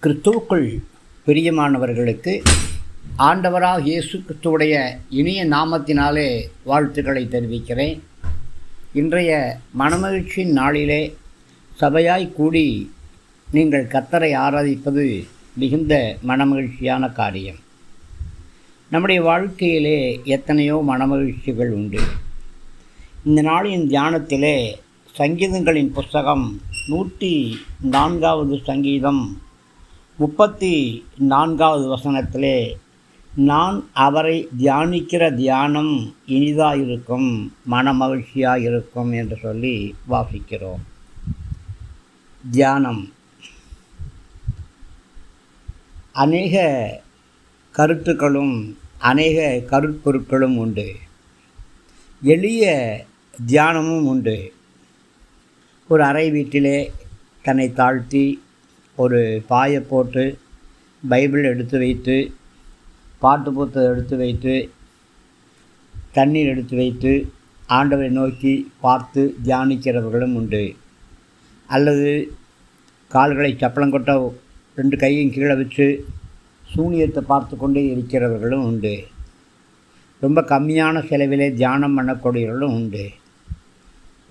கிறிஸ்துவுக்குள் பிரியமானவர்களுக்கு ஆண்டவராக இயேசு கிறிஸ்துவுடைய இனிய நாமத்தினாலே வாழ்த்துக்களை தெரிவிக்கிறேன். இன்றைய மனமகிழ்ச்சியின் நாளிலே சபையாய் கூடி நீங்கள் கர்த்தரை ஆராதிப்பது மிகுந்த மனமகிழ்ச்சியான காரியம். நம்முடைய வாழ்க்கையிலே எத்தனையோ மனமகிழ்ச்சிகள் உண்டு. இந்த நாளின் தியானத்திலே சங்கீதங்களின் புஸ்தகம் 104வது சங்கீதம் 34வது வசனத்திலே, நான் அவரை தியானிக்கிற தியானம் இனிதாயிருக்கும், மனமகிழ்ச்சியாயிருக்கும் என்று சொல்லி வாசிக்கிறோம். தியானம் அநேக கருத்துக்களும் அநேக கருப்பொருட்களும் உண்டு. எளிய தியானமும் உண்டு. ஒரு அறை வீட்டிலே தன்னை தாழ்த்தி ஒரு பாயை போட்டு பைபிள் எடுத்து வைத்து, பாட்டு புத்தகம் எடுத்து வைத்து, தண்ணீர் எடுத்து வைத்து ஆண்டவரை நோக்கி பார்த்து தியானிக்கிறவர்களும் உண்டு. அல்லது கால்களை சப்பளங்கொட்ட 2 கையும் கீழே வச்சு சூனியத்தை பார்த்து கொண்டே இருக்கிறவர்களும் உண்டு. ரொம்ப கம்மியான செலவிலே தியானம் பண்ணக்கூடியவர்களும் உண்டு.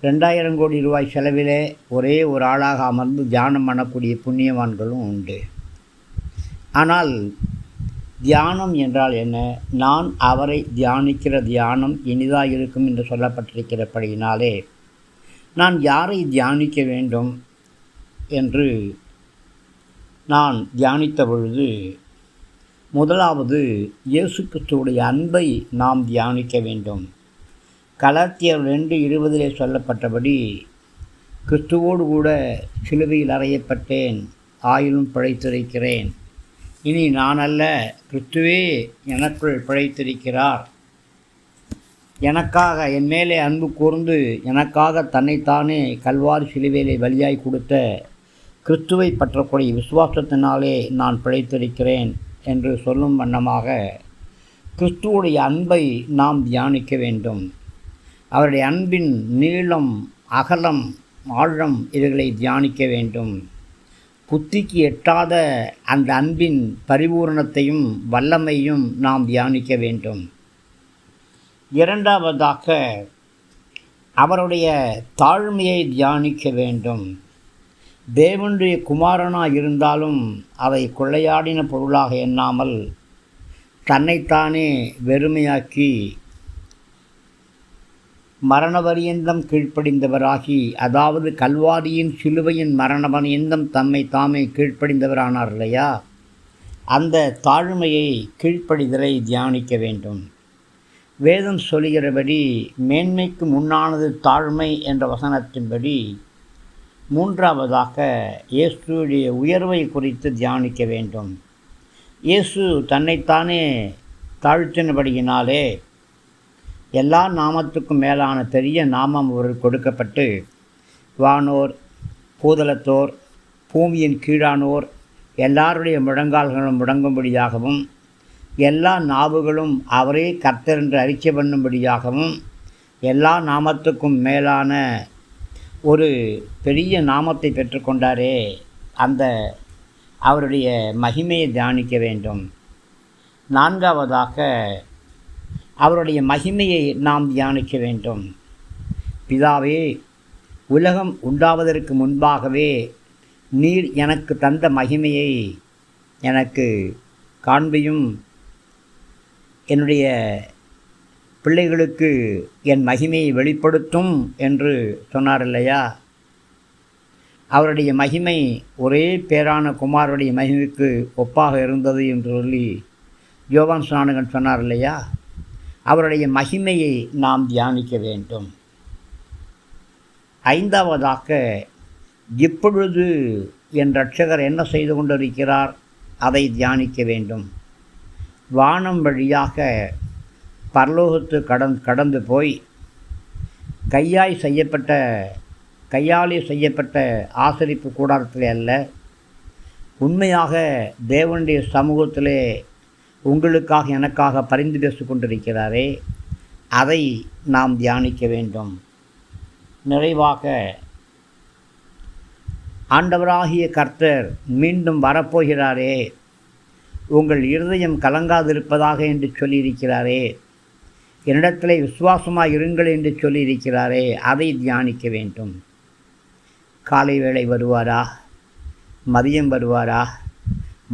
2000 கோடி ரூபாய் செலவிலே ஒரே ஒரு ஆளாக அமர்ந்து தியானம் பண்ணக்கூடிய புண்ணியவான்களும் உண்டு. ஆனால் தியானம் என்றால் என்ன? நான் அவரை தியானிக்கிற தியானம் இனிதாக இருக்கும் என்று சொல்லப்பட்டிருக்கிறபடியினாலே நான் யாரை தியானிக்க வேண்டும் என்று நான் தியானித்த பொழுது, முதலாவது இயேசு கிறிஸ்துவுடைய அன்பை நாம் தியானிக்க வேண்டும். கலாத்தியர் 2:20 சொல்லப்பட்டபடி, கிறிஸ்துவோடு கூட சிலுவையில் அறையப்பட்டேன், ஆயிலும் பிழைத்திருக்கிறேன். இனி நான் அல்ல, கிறிஸ்துவே எனக்குள் பிழைத்திருக்கிறார். எனக்காக என் மேலே அன்பு கூர்ந்து எனக்காக தன்னைத்தானே கல்வாரி சிலுவையிலே பலியாய் கொடுத்த கிறிஸ்துவை பற்றக்கூடிய விசுவாசத்தினாலே நான் பிழைத்திருக்கிறேன் என்று சொல்லும் வண்ணமாக கிறிஸ்துவுடைய அன்பை நாம் தியானிக்க வேண்டும். அவருடைய அன்பின் நீளம், அகலம், ஆழம் இவைகளை தியானிக்க வேண்டும். புத்திக்கு எட்டாத அந்த அன்பின் பரிபூரணத்தையும் வல்லமையும் நாம் தியானிக்க வேண்டும். இரண்டாவதாக அவருடைய தாழ்மையை தியானிக்க வேண்டும். தேவனுடைய குமாரனாக இருந்தாலும் அதை கொள்ளையாடின பொருளாக எண்ணாமல் தன்னைத்தானே வெறுமையாக்கி மரணபரியந்தம் கீழ்ப்படிந்தவராகி, அதாவது கல்வாரியின் சிலுவையின் மரணபரியந்தம் தம்மை தாமே கீழ்ப்படிந்தவரானார் இல்லையா? அந்த தாழ்மையை, கீழ்ப்படிதலை தியானிக்க வேண்டும். வேதம் சொல்கிறபடி மேன்மைக்கு முன்னானது தாழ்மை என்ற வசனத்தின்படி மூன்றாவதாக இயேசுடைய உயர்வை குறித்து தியானிக்க வேண்டும். இயேசு தன்னைத்தானே தாழ்த்தினபடியினாலே எல்லா நாமத்துக்கும் மேலான பெரிய நாமம் அவருக்கு கொடுக்கப்பட்டு, வானோர், பூதலத்தோர், பூமியின் கீழானோர் எல்லாருடைய முழங்கால்களும் முடங்கும்படியாகவும், எல்லா நாவுகளும் அவரே கர்த்தர் என்று அறிக்கை பண்ணும்படியாகவும், எல்லா நாமத்துக்கும் மேலான ஒரு பெரிய நாமத்தை பெற்றுக்கொண்டாரே, அந்த அவருடைய மகிமையை தியானிக்க வேண்டும். நான்காவதாக அவருடைய மகிமையை நாம் தியானிக்க வேண்டும். பிதாவே, உலகம் உண்டாவதற்கு முன்பாகவே நீர் எனக்கு தந்த மகிமையை எனக்கு காண்பியும், என்னுடைய பிள்ளைகளுக்கு என் மகிமையை வெளிப்படுத்தும் என்று சொன்னார் இல்லையா? அவருடைய மகிமை ஒரே பேரான குமாரனுடைய மகிமைக்கு ஒப்பாக இருந்தது என்று சொல்லி யோவான் ஸ்நானகன் சொன்னார் இல்லையா? அவருடைய மகிமையை நாம் தியானிக்க வேண்டும். ஐந்தாவதாக, இப்பொழுது என் இரட்சகர் என்ன செய்து கொண்டிருக்கிறார் அதை தியானிக்க வேண்டும். வானம் வழியாக பரலோகத்து கடந்து போய் கையாலே செய்யப்பட்ட ஆசரிப்பு கூடாரத்திலே அல்ல, உண்மையாக தேவனுடைய சமூகத்திலே உங்களுக்காக எனக்காக பரிந்து பேசி கொண்டிருக்கிறாரே, அதை நாம் தியானிக்க வேண்டும். நிறைவாக ஆண்டவராகிய கர்த்தர் மீண்டும் வரப்போகிறாரே, உங்கள் இருதயம் கலங்காதிருப்பதாக என்று சொல்லியிருக்கிறாரே, என்னிடத்திலே விசுவாசமாக இருங்கள் என்று சொல்லியிருக்கிறாரே, அதை தியானிக்க வேண்டும். காலை வேளை வருவாரா, மதியம் வருவாரா,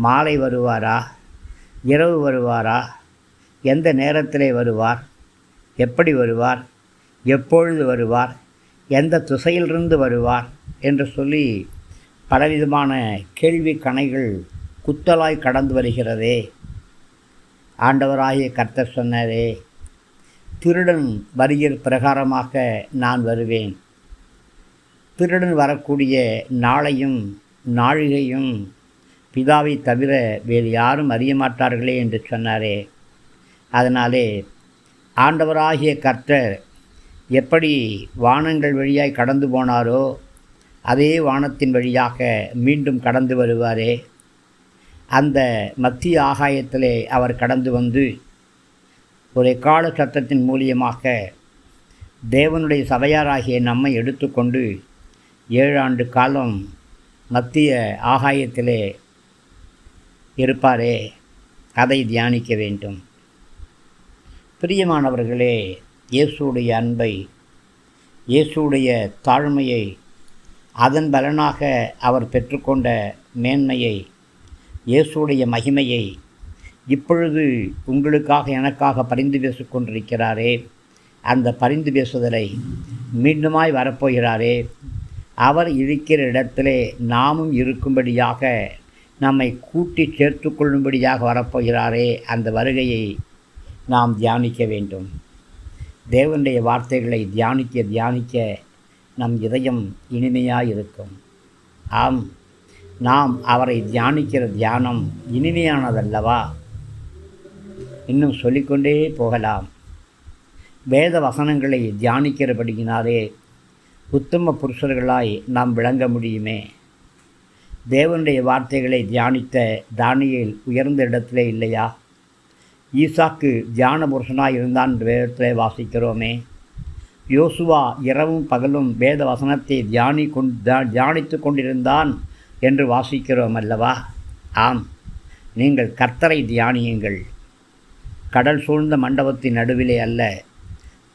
மாலை வருவாரா, இரவு வருவாரா, எந்த நேரத்திலே வருவார், எப்படி வருவார், எப்பொழுது வருவார், எந்த திசையிலிருந்து வருவார் என்று சொல்லி பலவிதமான கேள்வி கணைகள் குத்தலாய் கடந்து வருகிறதே. ஆண்டவராகிய கர்த்தர் சொன்னாரே, திருடன் வருகிற பிரகாரமாக நான் வருவேன். திருடன் வரக்கூடிய நாளையும் நாழிகையும் பிதாவை தவிர வேறு யாரும் அறிய மாட்டார்களே என்று சொன்னாரே. அதனாலே ஆண்டவராகிய கர்த்தர் எப்படி வானங்கள் வழியாய் கடந்து போனாரோ அதே வானத்தின் வழியாக மீண்டும் கடந்து வருவாரே. அந்த மத்திய ஆகாயத்திலே அவர் கடந்து வந்து ஒரு எக்கால சத்தத்தின் மூலியமாக தேவனுடைய சபையாராகிய நம்மை எடுத்துக்கொண்டு 7 ஆண்டு காலம் மத்திய ஆகாயத்திலே இருப்பாரே, அதை தியானிக்க வேண்டும். பிரியமானவர்களே, இயேசுடைய அன்பை, இயேசுடைய தாழ்மையை, அதன் பலனாக அவர் பெற்றுக்கொண்ட மேன்மையை, இயேசுடைய மகிமையை இப்பொழுது உங்களுக்காக எனக்காக பரிந்து பேசிக்கொண்டிருக்கிறாரே. அந்த பரிந்து பேசுதலை மீண்டுமாய் வரப்போகிறாரே. அவர் இருக்கிற இடத்திலே நாமும் இருக்கும்படியாக நம்மை கூட்டி சேர்த்து கொள்ளும்படியாக வரப்போகிறாரே. அந்த வருகையை நாம் தியானிக்க வேண்டும். தேவனுடைய வார்த்தைகளை தியானிக்க தியானிக்க நம் இதயம் இனிமையாக இருக்கும். ஆம், நாம் அவரை தியானிக்கிற தியானம் இனிமையானதல்லவா? இன்னும் சொல்லிக்கொண்டே போகலாம். வேத வசனங்களை தியானிக்கிறபடியினாலே உத்தம புருஷர்களாய் நாம் விளங்க முடியுமே. தேவனுடைய வார்த்தைகளை தியானித்த தானியேல் உயர்ந்த இடத்திலே இல்லையா? ஈசாக்கு தியான புருஷனாய் இருந்தான் என்று வேதத்திலே வாசிக்கிறோமே. யோசுவா இரவும் பகலும் வேத வசனத்தை தியானித்து கொண்டிருந்தான் என்று வாசிக்கிறோம் அல்லவா? ஆம், நீங்கள் கர்த்தரை தியானியுங்கள். கடல் சூழ்ந்த மண்டபத்தின் நடுவிலே அல்ல,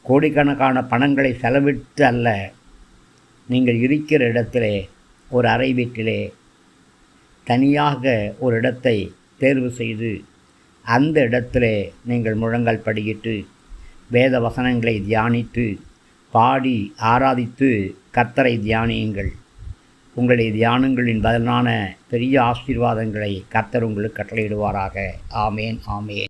கோடிக்கணக்கான பணங்களை செலவிட்டு அல்ல, நீங்கள் இருக்கிற இடத்திலே ஒரு அறை வீட்டிலே தனியாக ஒரு இடத்தை தேர்வு செய்து அந்த இடத்திலே நீங்கள் முழங்கால் படியிட்டு வேத வசனங்களை தியானித்து பாடி ஆராதித்து கர்த்தரை தியானியுங்கள். உங்களுடைய தியானங்களின் பலனான பெரிய ஆசீர்வாதங்களை கர்த்தர் உங்களுக்கு கட்டளையிடுவாராக. ஆமேன், ஆமேன்.